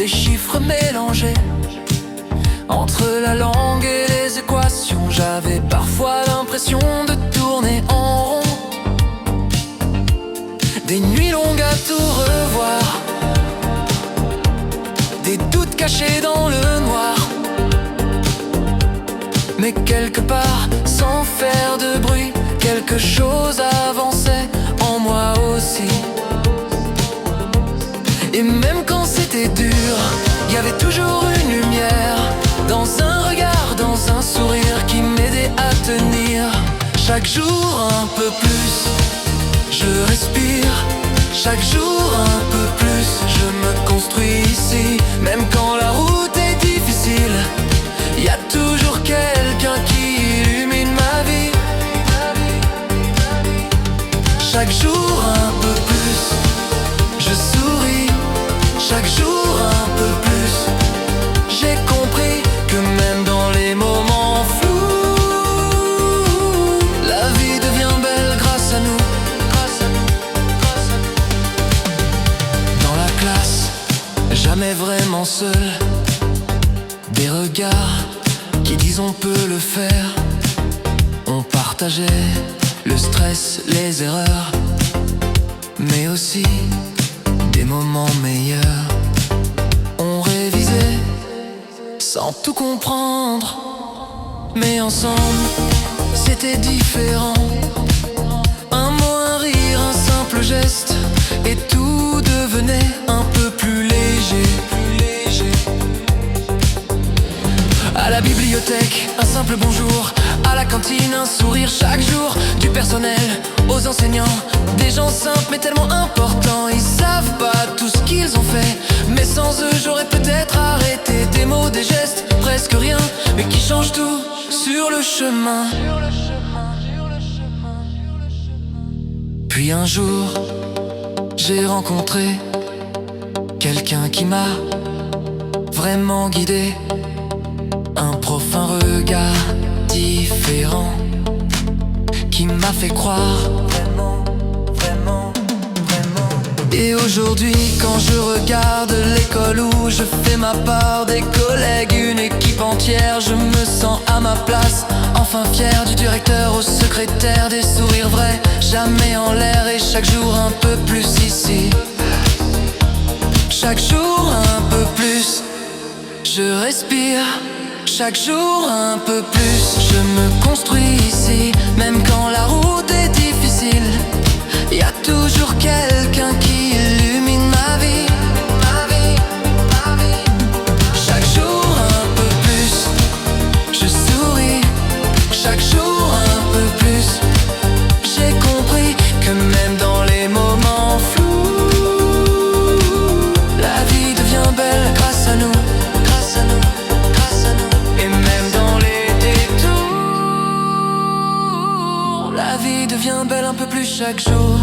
des chiffres mélangés. Entre la langue et les équations, j'avais parfois l'impression de tourner en rond. Des nuits longues à tout revoir, des doutes cachés dans le noir. Mais quelque part, sans faire de bruit, quelque chose avançait en moi aussi. Et même quand c'était dur, il y avait toujours une lumière, dans un regard, dans un sourire qui m'aidait à tenir. Chaque jour un peu plus, je respire. Chaque jour un peu plus, je me construis ici. Même quand la route est difficile, il y a toujours quelqu'un qui illumine ma vie. Chaque jour un peu plus, je souris. Chaque jour un peu plus, j'ai compris que même dans les moments flous, la vie devient belle grâce à nous. Dans la classe, jamais vraiment seul. Des regards qui disent on peut le faire. On partageait le stress, les erreurs, mais aussi des moments meilleurs. On révisait sans tout comprendre, mais ensemble c'était différent. Un mot, un rire, un simple geste, et tout devenait un peu plus léger. À la bibliothèque, un simple bonjour. À la cantine, un sourire chaque jour. Du personnel aux enseignants, des gens simples mais tellement importants. Ils savent pas tout ce qu'ils ont fait, mais sans eux j'aurais peut-être arrêté. Des mots, des gestes, presque rien, mais qui changent tout sur le chemin. Puis un jour, j'ai rencontré quelqu'un qui m'a vraiment guidé. Un prof, un regard différent qui m'a fait croire vraiment. Et aujourd'hui, quand je regarde l'école où je fais ma part, des collègues, une équipe entière, je me sens à ma place. Enfin fier, du directeur au secrétaire, des sourires vrais, jamais en l'air, et chaque jour un peu plus ici. Chaque jour un peu plus, je respire. Chaque jour un peu plus, je me construis ici. Même quand la route est difficile, il y a toujours quelqu'un qui illumine ma vie. Chaque jour un peu plus, je souris. Chaque jour un peu plus, j'ai compris que même dans les moments flous, la vie devient belle grâce à nous. Et même dans les détours, la vie devient belle un peu plus chaque jour.